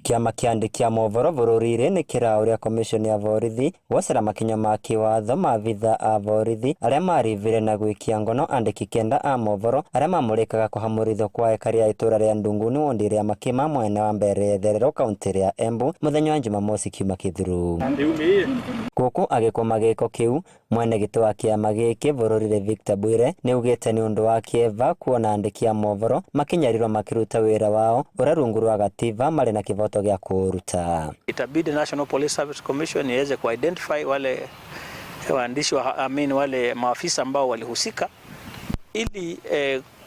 Kiama kia andĩki a mohoro bũrũri-inĩ nĩ kĩraũria komishoni ya borithi gwacĩra makinya ma kĩwatho ma abithaa a borithi arĩa marivire na gũikia ngono andĩki kenda a mohoro arĩa mamũrĩkaga kũhamũrithio kwa ekari ya itũra rĩa Ndunguni wondi rĩa Makima mwena wa mbere therero kaunti ya Embu mũthenya wa Jumamosi kiumia gĩthiru. Gũkũ agĩkũma gĩko kĩu mwene gĩtĩ wa kĩama gĩkĩ bũrũri-inĩ Victor Bwire nĩ ugĩte nĩ ũndũ wa kĩeva kuona andĩki a mohoro makinyarirwo makĩruta wĩra wao ũrĩa rungu rwa gatiba marĩ na kĩvoto gĩa kũruta. Itabidi National Police Service Commission iweze kuidentify wale waandishi wale maafisa ambao walihusika ili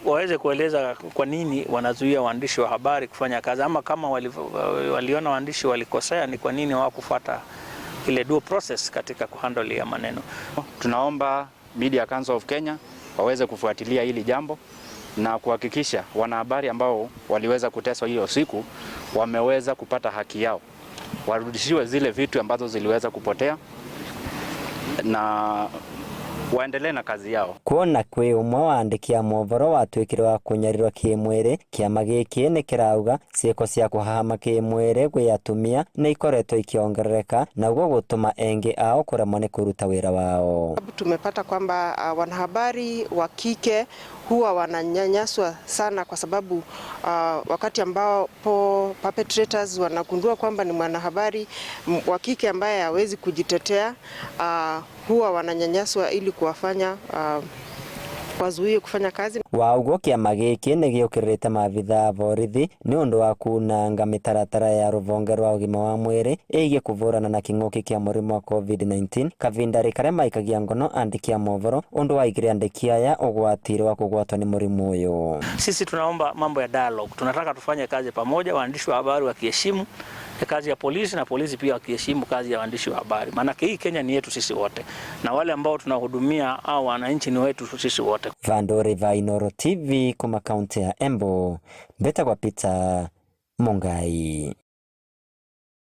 waweze kueleza kwa nini wanazuia waandishi wa habari kufanya kazi, ama kama waliona waandishi walikosea ni kwa nini hawakufuata ile due process katika kuhandle ya maneno. Tunaomba Media Council of Kenya waweze kufuatilia hili jambo na kuhakikisha wanahabari ambao waliweza kuteswa hiyo siku wameweza kupata haki yao, warudishiwe zile vitu ambazo ziliweza kupotea na waendelee na kazi yao. Kuona kwĩ ũmwe wa andĩki a mohoro watuĩkire wa kũnyarirwo kĩmwĩrĩ, kĩama gĩkĩ nĩ kĩrauga ciĩko cia kũhahama kĩmwĩrĩ gwĩ atumia nĩ ikoretwo ikiongerereka na ũguo gũtũma engĩ ao kũremwo nĩ kũruta wĩra wao. Tumepata kwamba wanahabari wa kike huwa wananyanyaswa sana kwa sababu wakati ambao perpetrators wanagundua kwamba ni mwanahabari wa kike ambaye hawezi kujitetea, huwa wananyanyaswa ili kuwafanya wazuie kufanya kazi. Waugo kĩama gĩkĩ nĩ gĩũkĩrĩte maabithaa a borithi nĩ ũndũ wa kunanga mĩtaratara ya rũvonge rwa ũgima wa mwĩrĩ ĩgiĩ kũvũrana na kĩng'ũki kĩa mũrimũ wa COVID-19 kavindarĩ karĩa maikagia ngono andĩki a mohoro ũndũ wa igĩrĩ andĩki aya ũgwatire wa kũgwatwo nĩ mũrimũ ũyũ. Sisi tunaomba mambo ya dialogue, tunataka tufanye kazi pamoja, waandishi wa habari wakiheshimu kazi ya polisi na polisi pia wakiheshimu kazi ya waandishi wa habari. Maana hii Kenya ni yetu sisi wote na wale ambao tunahudumia au wananchi ni wetu sisi wote. Vandore Vainoro TV kuma kaunti ya Embu. Beta kwa Peter Mongai.